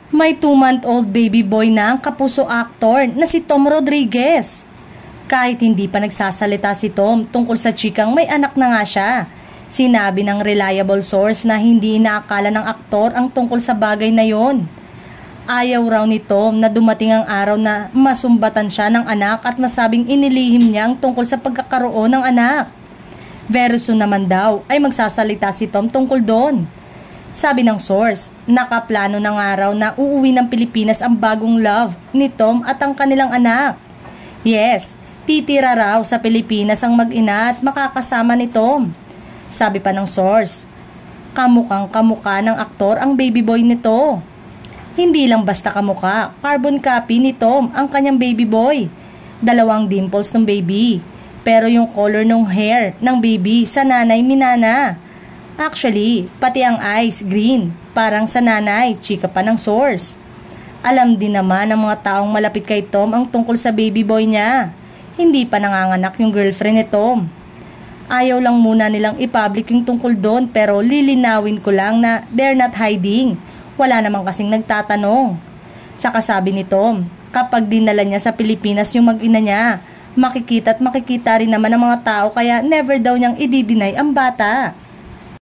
May 2-month-old baby boy na ang kapuso actor na si Tom Rodriguez. Kahit hindi pa nagsasalita si Tom tungkol sa chikang may anak na nga siya, sinabi ng reliable source na hindi inaakala ng aktor ang tungkol sa bagay na yon. Ayaw raw ni Tom na dumating ang araw na masumbatan siya ng anak at masabing inilihim niya ang tungkol sa pagkakaroon ng anak. Very soon naman daw ay magsasalita si Tom tungkol doon. Sabi ng source, nakaplano ng araw na uuwi ng Pilipinas ang bagong love ni Tom at ang kanilang anak. Yes, titira raw sa Pilipinas ang mag-ina at makakasama ni Tom. Sabi pa ng source, kamukhang kamukha ng aktor ang baby boy nito. Hindi lang basta kamukha, carbon copy ni Tom ang kanyang baby boy. 2 dimples ng baby, pero yung color ng hair ng baby sa nanay minana. Actually, pati ang eyes green, parang sa nanay, chika pa ng source. Alam din naman ng mga taong malapit kay Tom ang tungkol sa baby boy niya. Hindi pa nanganganak yung girlfriend ni Tom. Ayaw lang muna nilang i-public yung tungkol doon pero lilinawin ko lang na they're not hiding. Wala namang kasing nagtatanong. Tsaka sabi ni Tom, kapag dinala niya sa Pilipinas yung mag-ina niya, makikita at makikita rin naman ng mga tao kaya never daw niyang i-deny ang bata.